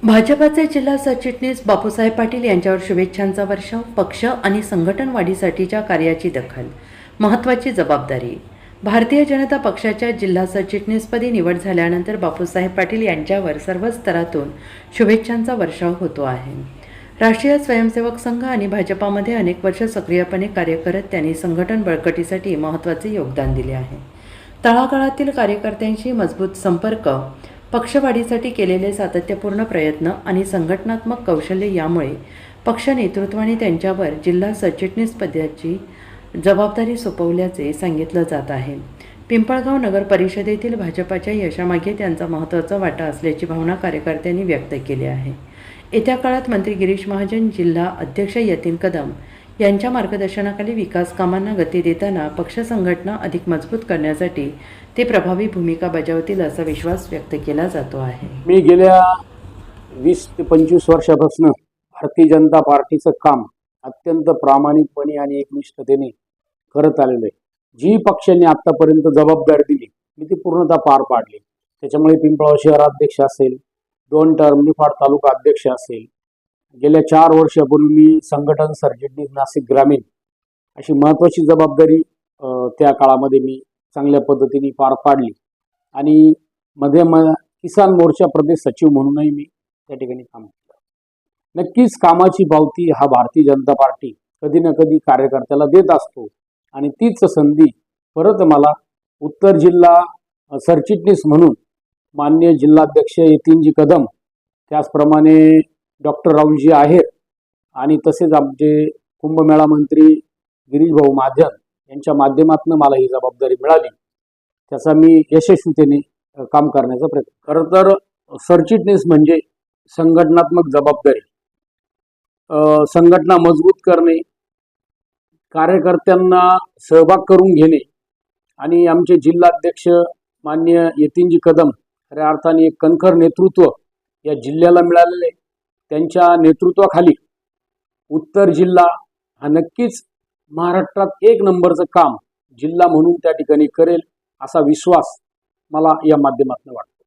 भाजपाचे जिल्हा सरचिटणीस बापूसाहेब पाटील यांच्यावर शुभेच्छांचा वर्षाव, पक्ष आणि संघटन वाढीसाठीच्या कार्याची दखल, महत्त्वाची जबाबदारी. भारतीय जनता पक्षाच्या जिल्हा सरचिटणीसपदी निवड झाल्यानंतर बापूसाहेब पाटील यांच्यावर सर्व स्तरातून शुभेच्छांचा वर्षाव होतो आहे. राष्ट्रीय स्वयंसेवक संघ आणि भाजपामध्ये अनेक वर्ष सक्रियपणे कार्य करत त्यांनी संघटन बळकटीसाठी महत्त्वाचे योगदान दिले आहे. तळागाळातील कार्यकर्त्यांशी मजबूत संपर्क, पक्षवाढीसाठी केलेले सातत्यपूर्ण प्रयत्न आणि संघटनात्मक कौशल्य यामुळे पक्ष नेतृत्वाने त्यांच्यावर जिल्हा सरचिटणीस पदाची जबाबदारी सोपवल्याचे सांगितलं जात आहे. पिंपळगाव नगर परिषदेतील भाजपाच्या यशामागे त्यांचा महत्त्वाचा वाटा असल्याची भावना कार्यकर्त्यांनी व्यक्त केली आहे. येत्या काळात मंत्री गिरीश महाजन, जिल्हा अध्यक्ष यतीन कदम यांच्या मार्गदर्शनाखाली विकास कामांना गती देताना पक्ष संघटना अधिक मजबूत करण्यासाठी ते प्रभावी भूमिका बजावतील असा विश्वास व्यक्त केला जातो आहे. मी गेल्या 20 ते 25 वर्षापासून भारतीय जनता पार्टीचं काम अत्यंत प्रामाणिकपणे आणि एकनिष्ठतेने करत आलेलो आहे. जी पक्षांनी आत्तापर्यंत जबाबदारी दिली मी ती पूर्णतः पार पाडली. त्याच्यामुळे पिंपळगाव शहराध्यक्ष असेल, 2 टर्म निफाड तालुका अध्यक्ष असेल, गेल्या 4 वर्षापूर्वी मी संघटन सरचिटणीस नाशिक ग्रामीण अशी महत्त्वाची जबाबदारी त्या काळामध्ये मी चांगल्या पद्धतीने पार पाडली आणि मध्ये किसान मोर्चा प्रदेश सचिव म्हणूनही मी त्या ठिकाणी काम केलं. नक्कीच कामाची पावती हा भारतीय जनता पार्टी कधी ना कधी कार्यकर्त्याला देत असतो आणि तीच संधी परत मला उत्तर जिल्हा सरचिटणीस म्हणून माननीय जिल्हाध्यक्ष यतीनजी कदम, त्याचप्रमाणे डॉक्टर राहुलजी आहेर आणि तसेच आमचे कुंभमेळा मंत्री गिरीश भाऊ महाजन यांच्या माध्यमातून मला ही जबाबदारी मिळाली. त्याचा मी यशस्वीतेने काम करण्याचा प्रयत्न. खरं तर सरचिटणीस म्हणजे संघटनात्मक जबाबदारी, संघटना मजबूत करणे, कार्यकर्त्यांना सहभाग करून घेणे आणि आमचे जिल्हाध्यक्ष माननीय यतीनजी कदम खऱ्या अर्थाने एक कणखर नेतृत्व या जिल्ह्याला मिळालेले. त्यांच्या नेतृत्वाखाली उत्तर जिल्हा हा नक्कीच महाराष्ट्रात 1 नंबरचं काम जिल्हा म्हणून त्या ठिकाणी करेल असा विश्वास मला या माध्यमातून वाटतो.